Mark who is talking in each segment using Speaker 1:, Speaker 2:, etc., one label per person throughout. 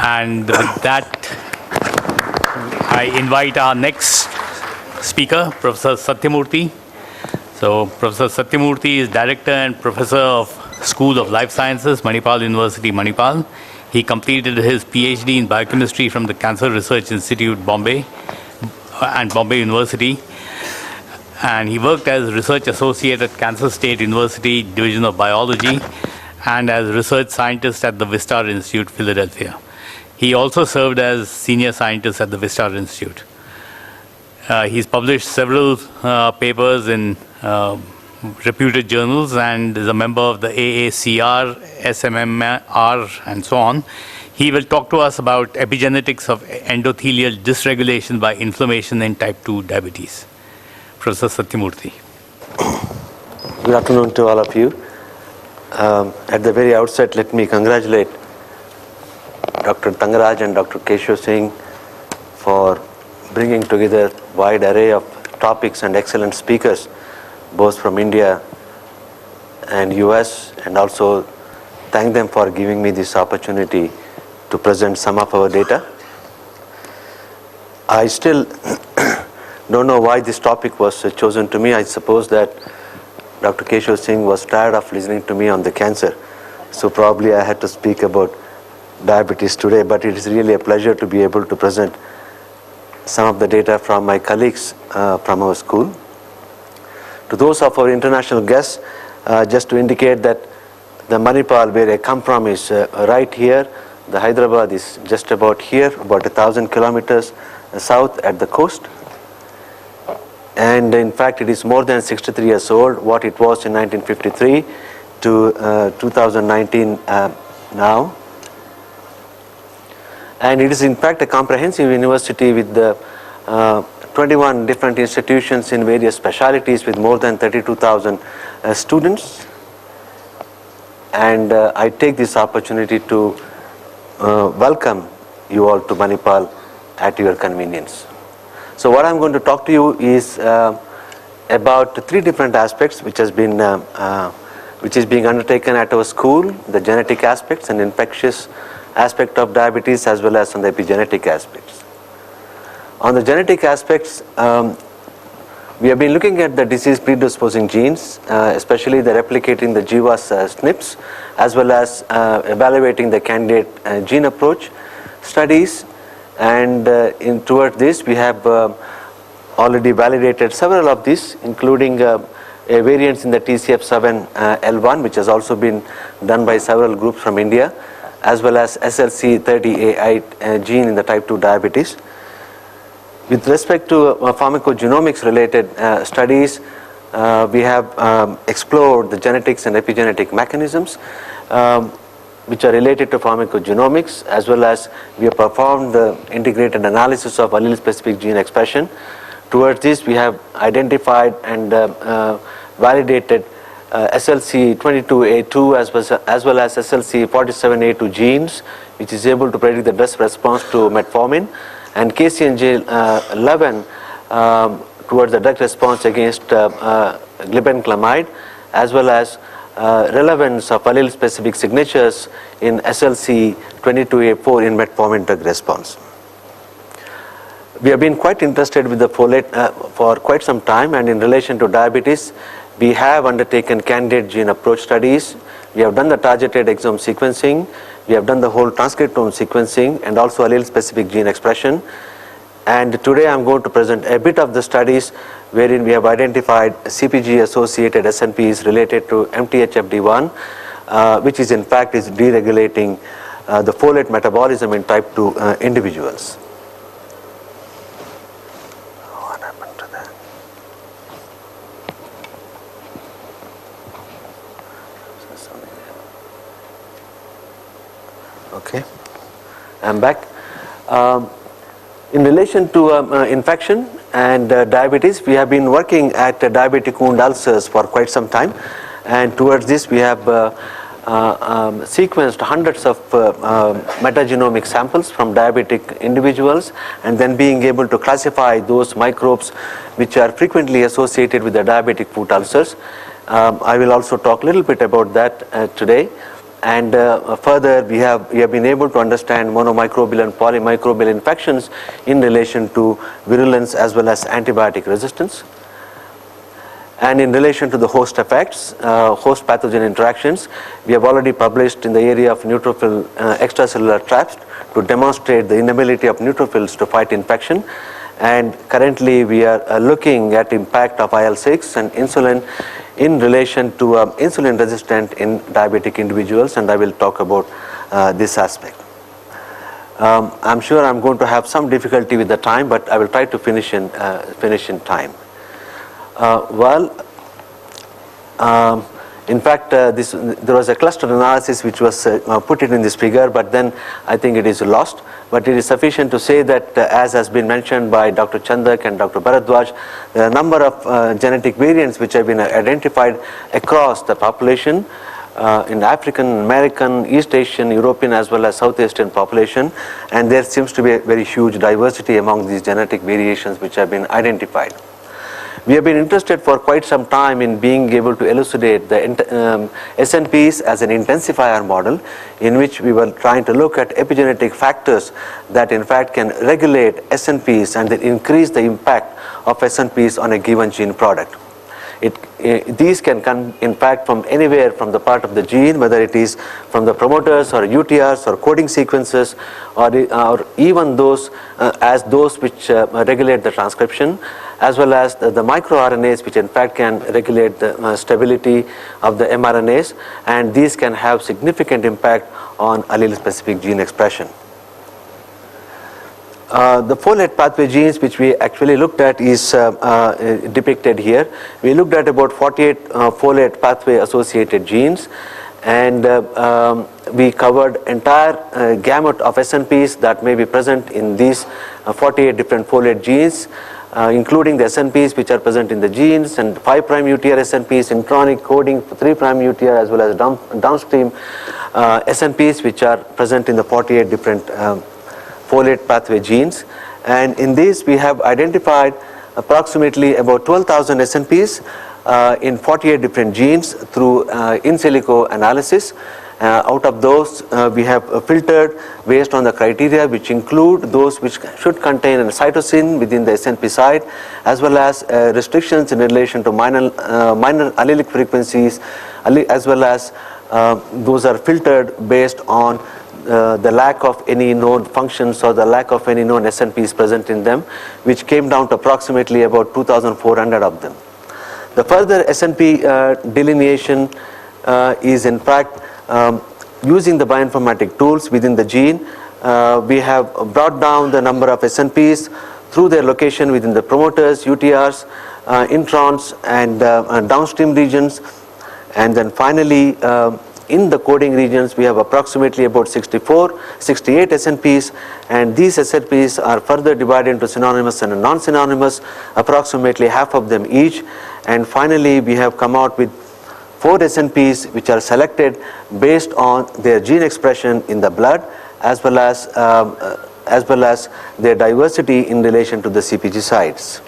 Speaker 1: And with that, I invite our next speaker, Professor Sathyamoorthy. So Professor Sathyamoorthy is Director and Professor of School of Life Sciences, Manipal University, Manipal. He completed his PhD in biochemistry from the Cancer Research Institute, Bombay, and Bombay University. And he worked as research associate at Kansas State University Division of Biology and as research scientist at the Vascular Institute, Philadelphia. He also served as senior scientist at the Vascular Institute. He's published several papers in reputed journals and is a member of the AACR, SMMR, and so on. He will talk to us about epigenetics of endothelial dysregulation by inflammation in type 2 diabetes. Professor Sathyamoorthy.
Speaker 2: Good afternoon to all of you. At the very outset, let me congratulate Dr. Tangaraj and Dr. Keshav Singh for bringing together a wide array of topics and excellent speakers, both from India and US, and also thank them for giving me this opportunity to present some of our data. I still don't know why this topic was chosen to me. I suppose that Dr. Keshav Singh was tired of listening to me on the cancer, so probably I had to speak about diabetes today, but it is really a pleasure to be able to present some of the data from my colleagues from our school. To those of our international guests, just to indicate that the Manipal, where I come from, is right here. The Hyderabad is just about here, about 1,000 kilometers south at the coast. And in fact, it is more than 63 years old, what it was in 1953 to 2019 now. And it is in fact a comprehensive university with 21 different institutions in various specialties with more than 32,000 students. And I take this opportunity to welcome you all to Manipal at your convenience. So what I'm going to talk to you is about three different aspects which is being undertaken at our school: the genetic aspects and infectious aspect of diabetes, as well as on the epigenetic aspects. On the genetic aspects, we have been looking at the disease predisposing genes, especially the replicating the GWAS SNPs, as well as evaluating the candidate gene approach studies. And toward this, we have already validated several of these, including variants in the TCF7L1, which has also been done by several groups from India, as well as SLC30A8 gene in the type 2 diabetes. With respect to pharmacogenomics related studies, we have explored the genetics and epigenetic mechanisms which are related to pharmacogenomics, as well as we have performed the integrated analysis of allele specific gene expression. Towards this, we have identified and validated SLC22A2 as well as SLC47A2 genes, which is able to predict the best response to metformin, and KCNJ11 towards the direct response against glibenclamide, as well as relevance of allele specific signatures in SLC22A4 in metformin drug response. We have been quite interested with the folate for quite some time, and in relation to diabetes, we have undertaken candidate gene approach studies. We have done the targeted exome sequencing, we have done the whole transcriptome sequencing, and also allele specific gene expression. And today I'm going to present a bit of the studies wherein we have identified CPG associated SNPs related to MTHFD1, which is in fact is deregulating the folate metabolism in type 2 individuals. What happened to that? Okay, I'm back. In relation to infection and diabetes, we have been working at diabetic wound ulcers for quite some time, and towards this we have sequenced hundreds of metagenomic samples from diabetic individuals, and then being able to classify those microbes which are frequently associated with the diabetic foot ulcers. I will also talk a little bit about that today. and further we have been able to understand monomicrobial and polymicrobial infections in relation to virulence as well as antibiotic resistance. And in relation to the host effects, host pathogen interactions, we have already published in the area of neutrophil extracellular traps to demonstrate the inability of neutrophils to fight infection. And currently we are looking at impact of IL-6 and insulin in relation to insulin resistant in diabetic individuals, and I will talk about this aspect. I'm sure I'm going to have some difficulty with the time, but I will try to finish in time. In fact, there was a cluster analysis which was put in this figure, but then I think it is lost. But it is sufficient to say that, as has been mentioned by Dr. Chandak and Dr. Bharadwaj, there are a number of genetic variants which have been identified across the population in African, American, East Asian, European as well as South Asian population, and there seems to be a very huge diversity among these genetic variations which have been identified. We have been interested for quite some time in being able to elucidate the SNPs as an intensifier model, in which we were trying to look at epigenetic factors that in fact can regulate SNPs and then increase the impact of SNPs on a given gene product. These can come in fact from anywhere from the part of the gene, whether it is from the promoters or UTRs or coding sequences, or even those which regulate the transcription, as well as the microRNAs, which in fact can regulate the stability of the mRNAs, and these can have significant impact on allele-specific gene expression. The folate pathway genes which we actually looked at is depicted here. We looked at about 48 folate pathway associated genes, and we covered entire gamut of SNPs that may be present in these 48 different folate genes, including the SNPs which are present in the genes, and 5' UTR SNPs, intronic coding 3' UTR, as well as downstream SNPs which are present in the 48 different folate pathway genes. And in these we have identified approximately about 12,000 SNPs in 48 different genes through in silico analysis. Out of those we have filtered based on the criteria, which include those which should contain a cytosine within the SNP site, as well as restrictions in relation to minor allelic frequencies, as well as those are filtered based on the lack of any known functions or the lack of any known SNPs present in them, which came down to approximately about 2,400 of them. The further SNP delineation is in fact using the bioinformatic tools within the gene. We have brought down the number of SNPs through their location within the promoters, UTRs, introns, and downstream regions, and then finally in the coding regions we have approximately about 68 SNPs, and these SNPs are further divided into synonymous and non-synonymous, approximately half of them each. And finally we have come out with 4 SNPs which are selected based on their gene expression in the blood, as well as their diversity in relation to the CPG sites.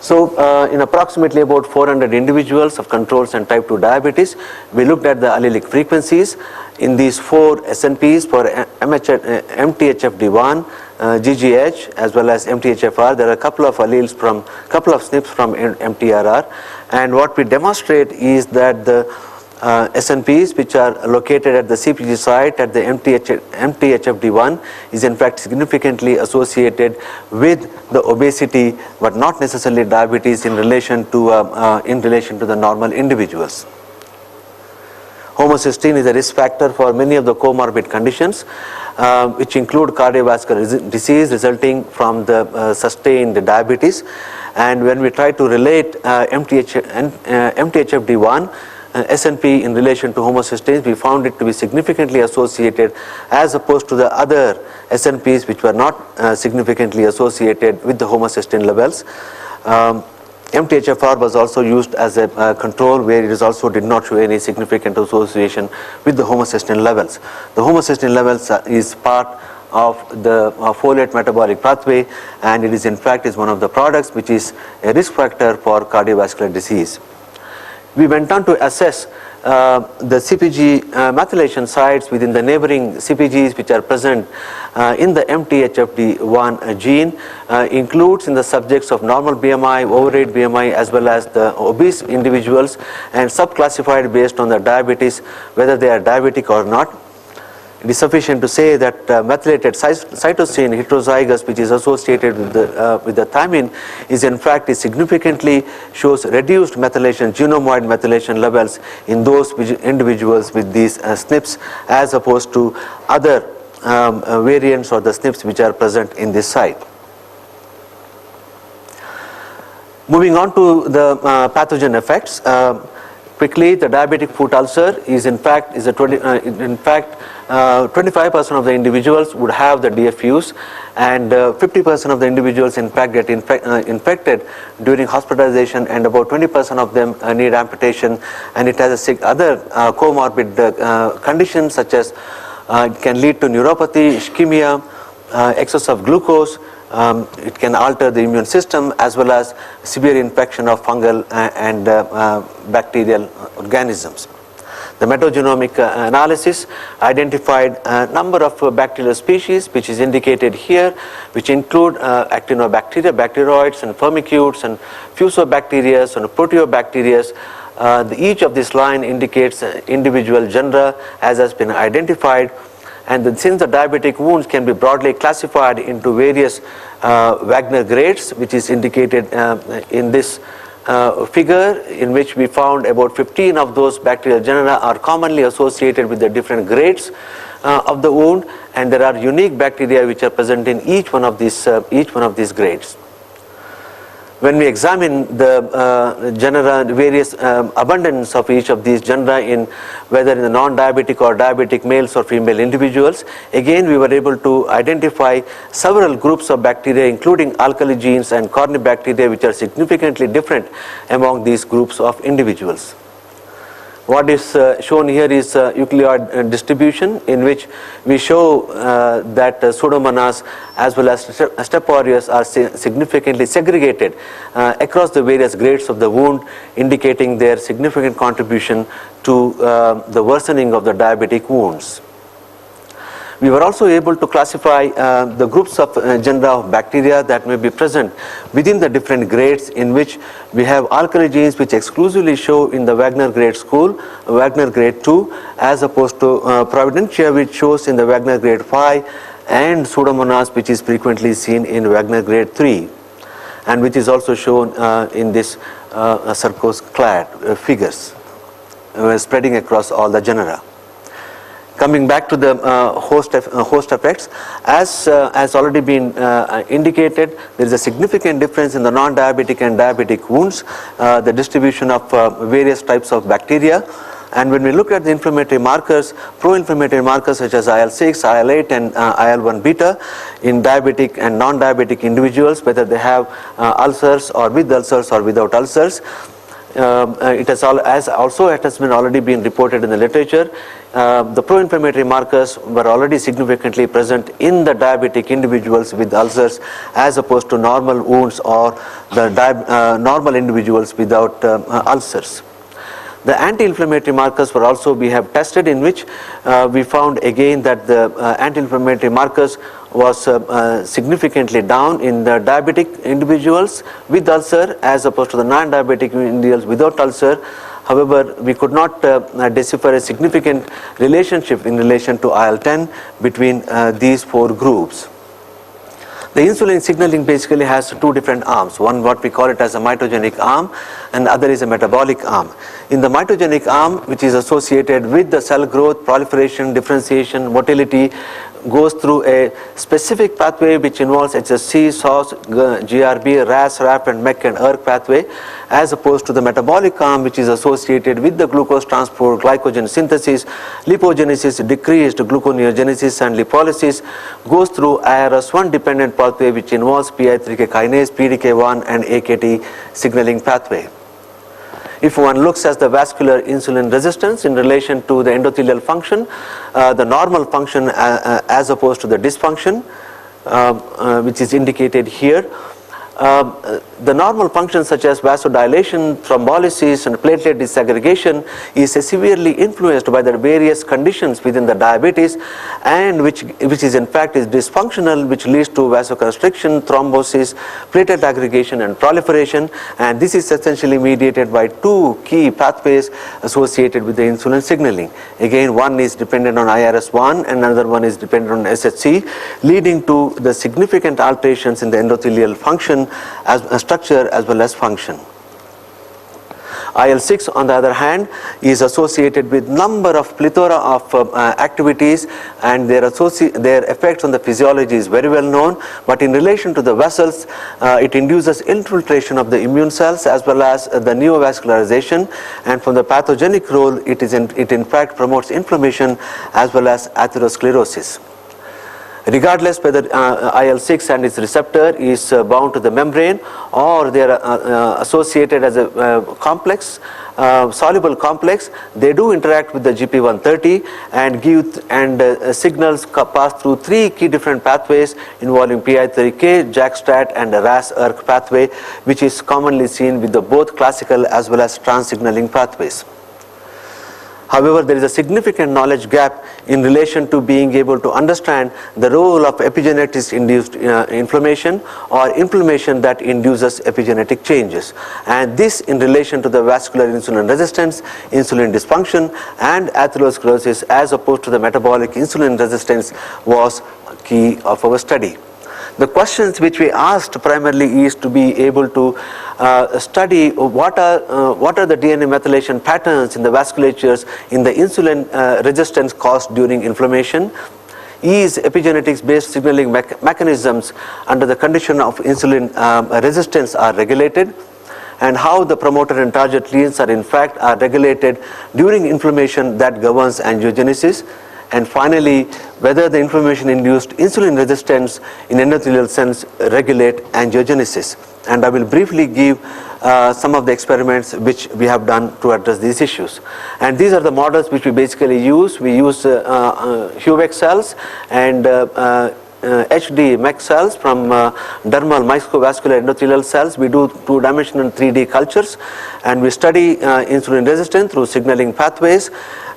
Speaker 2: So in approximately about 400 individuals of controls and type 2 diabetes, we looked at the allelic frequencies in these 4 SNPs for MTHFD1, GGH, as well as MTHFR. There are a couple of alleles from SNPs from MTRR, and what we demonstrate is that the SNPs which are located at the CPG site at the MTHFD1 is in fact significantly associated with the obesity, but not necessarily diabetes in relation to the normal individuals. Homocysteine is a risk factor for many of the comorbid conditions, which include cardiovascular disease resulting from the sustained diabetes. And when we try to relate MTHFD1 SNP in relation to homocysteines, we found it to be significantly associated, as opposed to the other SNPs which were not significantly associated with the homocysteine levels. MTHFR was also used as a control, where it also did not show any significant association with the homocysteine levels. The homocysteine levels is part of the folate metabolic pathway, and it is in fact is one of the products which is a risk factor for cardiovascular disease. we went on to assess the CPG methylation sites within the neighboring CPGs which are present in the MTHFD1 gene, includes in the subjects of normal BMI, overweight BMI, as well as the obese individuals, and subclassified based on the diabetes, whether they are diabetic or not. It is sufficient to say that methylated cytosine heterozygous, which is associated with the thymine, is in fact significantly shows reduced methylation, genome-wide methylation levels in those individuals with these SNPs, as opposed to other variants or the SNPs which are present in this site. Moving on to the pathogen effects. Quickly, the diabetic foot ulcer is in fact 25% of the individuals would have the DFUs, and 50% of the individuals in fact get infected during hospitalization, and about 20% of them need amputation. And it has other comorbid conditions such as it can lead to neuropathy, ischemia, excess of glucose. It can alter the immune system, as well as severe infection of fungal and bacterial organisms. The metagenomic analysis identified a number of bacterial species, which is indicated here, which include actinobacteria, bacteroids, and firmicutes, and fusobacteria, and proteobacteria. Each of this line indicates individual genera as has been identified. And then, since the diabetic wounds can be broadly classified into various Wagner grades, which is indicated in this figure, in which we found about 15 of those bacterial genera are commonly associated with the different grades of the wound, and there are unique bacteria which are present in each one of these grades. When we examine the genera, various abundance of each of these genera in whether in the non-diabetic or diabetic males or female individuals, again we were able to identify several groups of bacteria, including alkali genes and corynebacteria, which are significantly different among these groups of individuals. What is shown here is Euclid distribution, in which we show that Pseudomonas as well as Staph aureus are significantly segregated across the various grades of the wound, indicating their significant contribution to the worsening of the diabetic wounds. We were also able to classify the groups of genera of bacteria that may be present within the different grades, in which we have alkali genes which exclusively show in the Wagner grade Wagner grade 2, as opposed to Providentia, which shows in the Wagner grade 5, and Pseudomonas, which is frequently seen in Wagner grade 3, and which is also shown in this Sarcos-clad figures spreading across all the genera. Coming back to the host effects, as already been indicated, there is a significant difference in the non-diabetic and diabetic wounds, the distribution of various types of bacteria. And when we look at the inflammatory markers, pro-inflammatory markers such as IL-6, IL-8, and IL-1 beta in diabetic and non-diabetic individuals, whether they have ulcers or with ulcers or without ulcers, it has been already been reported in the literature. The pro-inflammatory markers were already significantly present in the diabetic individuals with ulcers, as opposed to normal wounds or the normal individuals without ulcers. The anti-inflammatory markers were also we have tested, in which we found again that the anti-inflammatory markers was significantly down in the diabetic individuals with ulcer, as opposed to the non-diabetic individuals without ulcer. However, we could not decipher a significant relationship in relation to IL-10 between these four groups. The insulin signaling basically has two different arms. One, what we call it as a mitogenic arm, and the other is a metabolic arm. In the mitogenic arm, which is associated with the cell growth, proliferation, differentiation, motility, goes through a specific pathway which involves HSC, SOS, GRB, RAS, RAP, and MEC and ERK pathway, as opposed to the metabolic arm, which is associated with the glucose transport, glycogen synthesis, lipogenesis, decreased gluconeogenesis, and lipolysis, goes through IRS1 dependent pathway which involves PI3K kinase, PDK1, and AKT signaling pathway. If one looks at the vascular insulin resistance in relation to the endothelial function, the normal function as opposed to the dysfunction, which is indicated here, the normal functions such as vasodilation, thrombolysis, and platelet disaggregation is severely influenced by the various conditions within the diabetes, and which is in fact is dysfunctional, which leads to vasoconstriction, thrombosis, platelet aggregation, and proliferation. And this is essentially mediated by two key pathways associated with the insulin signaling. Again, one is dependent on IRS1 and another one is dependent on SHC, leading to the significant alterations in the endothelial function as structure as well as function. IL-6 on the other hand is associated with number of plethora of activities, and their effects on the physiology is very well known. But in relation to the vessels, it induces infiltration of the immune cells as well as the neovascularization, and from the pathogenic role it in fact promotes inflammation as well as atherosclerosis. Regardless whether IL-6 and its receptor is bound to the membrane or they are associated as a complex, soluble complex, they do interact with the GP130 and give signals pass through three key different pathways involving PI3K, JAK-STAT, and the RAS-ERK pathway, which is commonly seen with the both classical as well as trans-signaling pathways. However, there is a significant knowledge gap in relation to being able to understand the role of epigenetics-induced inflammation or inflammation that induces epigenetic changes. And this in relation to the vascular insulin resistance, insulin dysfunction, and atherosclerosis as opposed to the metabolic insulin resistance was key of our study. The questions which we asked primarily is to be able to study what are the DNA methylation patterns in the vasculatures in the insulin resistance caused during inflammation. Is epigenetics based signaling mechanisms under the condition of insulin resistance are regulated, and how the promoter and target genes are in fact regulated during inflammation that governs angiogenesis. And finally, whether the inflammation-induced insulin resistance in endothelial cells regulate angiogenesis. And I will briefly give some of the experiments which we have done to address these issues. And these are the models which we basically use. We use HUVEC cells and HD MEC cells from dermal microvascular endothelial cells. We do two-dimensional 3D cultures, and we study insulin resistance through signaling pathways,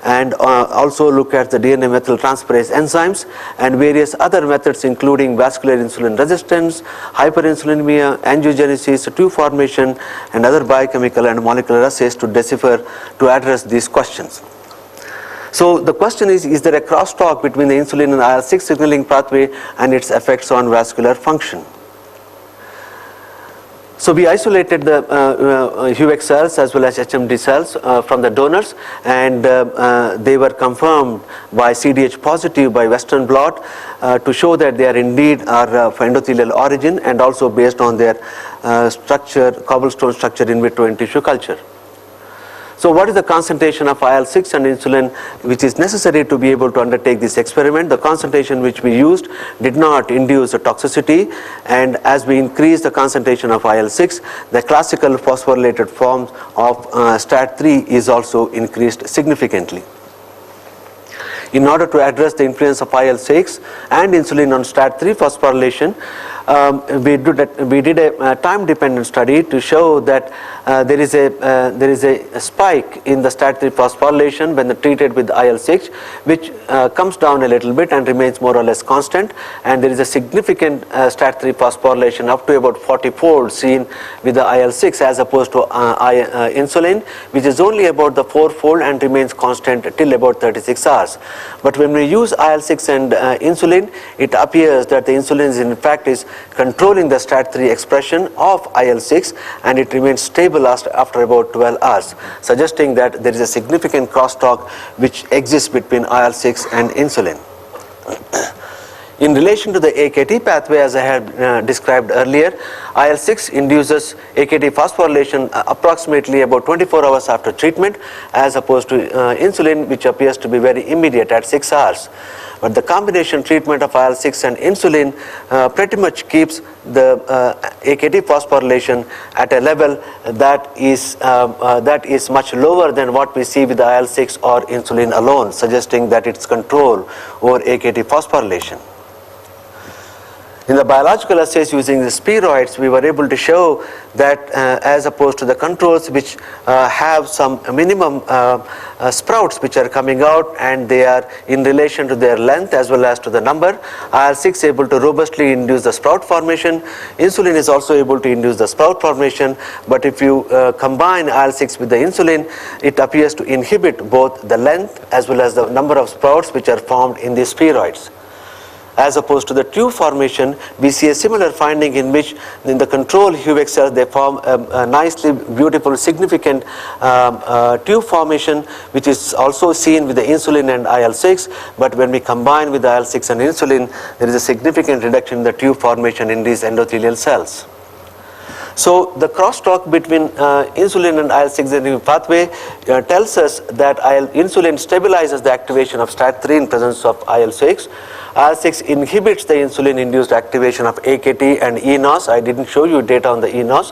Speaker 2: and also look at the DNA methyltransferase enzymes and various other methods including vascular insulin resistance, hyperinsulinemia, angiogenesis, tube formation, and other biochemical and molecular assays to address these questions. So the question is there a crosstalk between the insulin and IL-6 signaling pathway and its effects on vascular function? So we isolated the HUVEC cells as well as HMD cells from the donors, and they were confirmed by CDH positive by Western blot to show that they are indeed of endothelial origin, and also based on their structure, cobblestone structure in vitro in tissue culture. So what is the concentration of IL-6 and insulin which is necessary to be able to undertake this experiment? The concentration which we used did not induce a toxicity, and as we increase the concentration of IL-6, the classical phosphorylated form of STAT3 is also increased significantly. In order to address the influence of IL-6 and insulin on STAT3 phosphorylation, we did a time-dependent study to show that there is a spike in the STAT3 phosphorylation when treated with IL-6, which comes down a little bit and remains more or less constant, and there is a significant STAT3 phosphorylation up to about 40-fold seen with the IL-6 as opposed to insulin, which is only about the 4-fold and remains constant till about 36 hours. But when we use IL-6 and insulin, it appears that the insulin is in fact controlling the STAT3 expression of IL-6, and it remains stable after about 12 hours, suggesting that there is a significant crosstalk which exists between IL-6 and insulin. In relation to the AKT pathway, as I had described earlier, IL-6 induces AKT phosphorylation approximately about 24 hours after treatment, as opposed to insulin, which appears to be very immediate at 6 hours. But the combination treatment of IL-6 and insulin pretty much keeps the AKT phosphorylation at a level that is much lower than what we see with the IL-6 or insulin alone, suggesting that it's control over AKT phosphorylation. In the biological assays using the spheroids, we were able to show that as opposed to the controls which have some minimum sprouts which are coming out, and they are in relation to their length as well as to the number, IL-6 is able to robustly induce the sprout formation. Insulin is also able to induce the sprout formation, but if you combine IL-6 with the insulin, it appears to inhibit both the length as well as the number of sprouts which are formed in the spheroids. As opposed to the tube formation, we see a similar finding in which in the control HUVEC cells they form a nicely beautiful significant tube formation, which is also seen with the insulin and IL-6, but when we combine with the IL-6 and insulin, there is a significant reduction in the tube formation in these endothelial cells. So the crosstalk between insulin and IL-6 pathway tells us that insulin stabilizes the activation of STAT3 in presence of IL-6. IL-6 inhibits the insulin-induced activation of AKT and eNOS. I didn't show you data on the eNOS.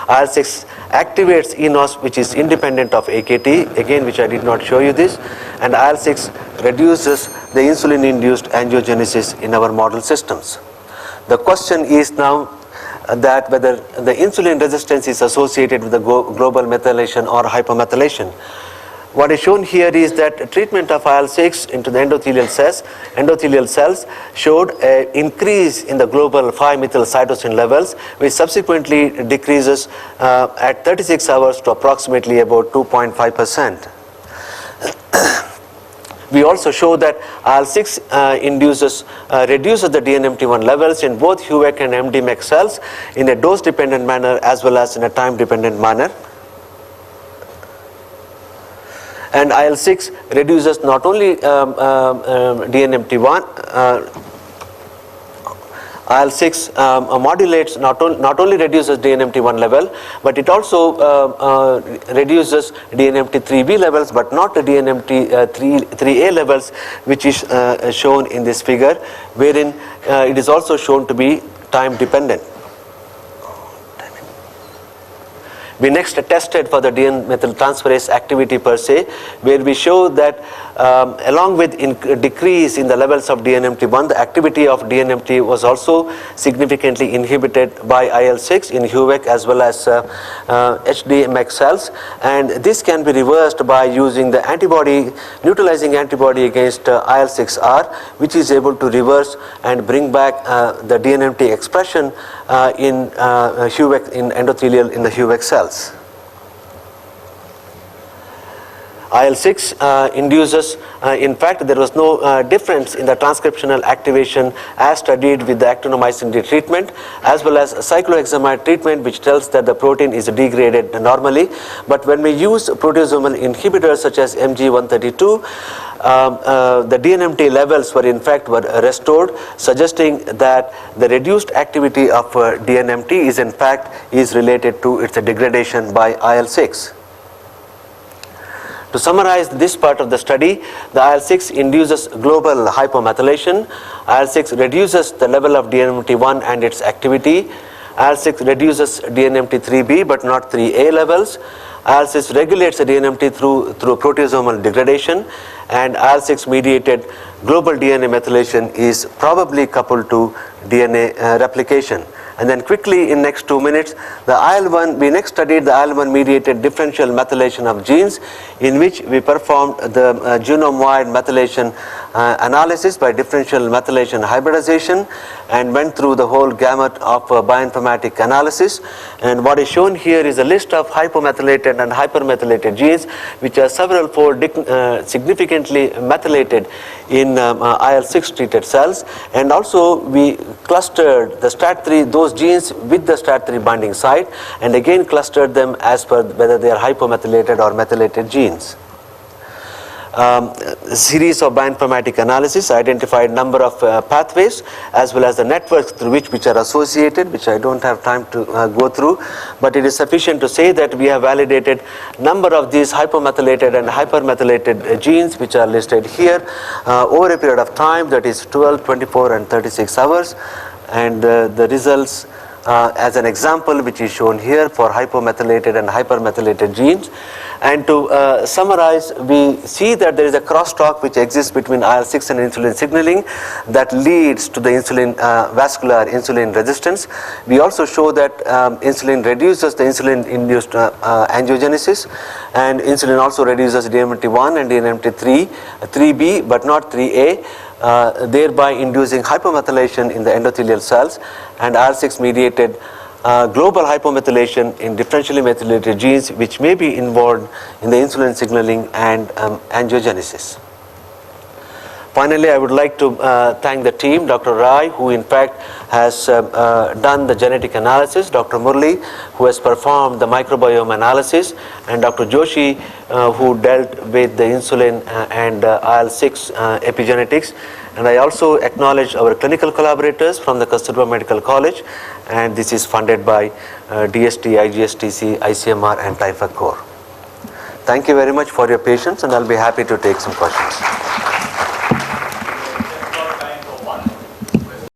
Speaker 2: IL-6 activates eNOS, which is independent of AKT, again which I did not show you this, and IL-6 reduces the insulin-induced angiogenesis in our model systems. The question is now that whether the insulin resistance is associated with the global methylation or hypomethylation. What is shown here is that treatment of IL-6 into the endothelial cells showed an increase in the global 5-methylcytosine levels, which subsequently decreases at 36 hours to approximately about 2.5%. We also show that IL-6 reduces the DNMT1 levels in both HUVEC and MDMEC cells in a dose-dependent manner as well as in a time-dependent manner. And IL-6 reduces not only DNMT1, IL-6 modulates not only reduces DNMT1 level, but it also reduces DNMT3B levels, but not the DNMT3A levels, which is shown in this figure, wherein it is also shown to be time dependent. We next tested for the DN-methyltransferase activity per se, where we show that along with decrease in the levels of DNMT1, the activity of DNMT was also significantly inhibited by IL-6 in HUVEC as well as HDMX cells, and this can be reversed by using the neutralizing antibody against IL-6R, which is able to reverse and bring back the DNMT expression in HUVEC, in the HUVEC cells. IL-6 induces, in fact there was no difference in the transcriptional activation as studied with the actinomycin D treatment as well as cyclohexamide treatment, which tells that the protein is degraded normally. But when we use proteasomal inhibitors such as MG132, the DNMT levels were restored, suggesting that the reduced activity of DNMT is in fact related to its degradation by IL-6. To summarize this part of the study, the IL-6 induces global hypomethylation. IL-6 reduces the level of DNMT1 and its activity. IL-6 reduces DNMT3B but not 3A levels. IL-6 regulates the DNMT through proteasomal degradation, and IL-6 mediated global DNA methylation is probably coupled to DNA replication. And then quickly in next 2 minutes, we next studied the IL-1 mediated differential methylation of genes, in which we performed the genome-wide methylation analysis by differential methylation hybridization and went through the whole gamut of bioinformatic analysis. And what is shown here is a list of hypomethylated and hypermethylated genes, which are several fold significantly methylated in IL-6 treated cells. And also we clustered the STAT3, those genes with the STAT3 binding site, and again clustered them as per whether they are hypomethylated or methylated genes. A series of bioinformatic analysis identified number of pathways as well as the networks through which are associated, which I don't have time to go through, but it is sufficient to say that we have validated number of these hypomethylated and hypermethylated genes, which are listed here over a period of time, that is 12, 24 and 36 hours, and the results as an example, which is shown here for hypomethylated and hypermethylated genes. And to summarize, we see that there is a crosstalk which exists between IL-6 and insulin signaling that leads to the insulin vascular insulin resistance. We also show that insulin reduces the insulin-induced angiogenesis, and insulin also reduces DNMT1 and DNMT3, 3B but not 3A, thereby inducing hypomethylation in the endothelial cells, and IL-6 mediated global hypomethylation in differentially methylated genes, which may be involved in the insulin signaling and angiogenesis. Finally, I would like to thank the team, Dr. Rai, who in fact has done the genetic analysis, Dr. Murli, who has performed the microbiome analysis, and Dr. Joshi, who dealt with the insulin and IL-6 epigenetics. And I also acknowledge our clinical collaborators from the Kasturba Medical College, and this is funded by DST, IGSTC, ICMR and Thyra Core. Thank you very much for your patience, and I'll be happy to take some questions.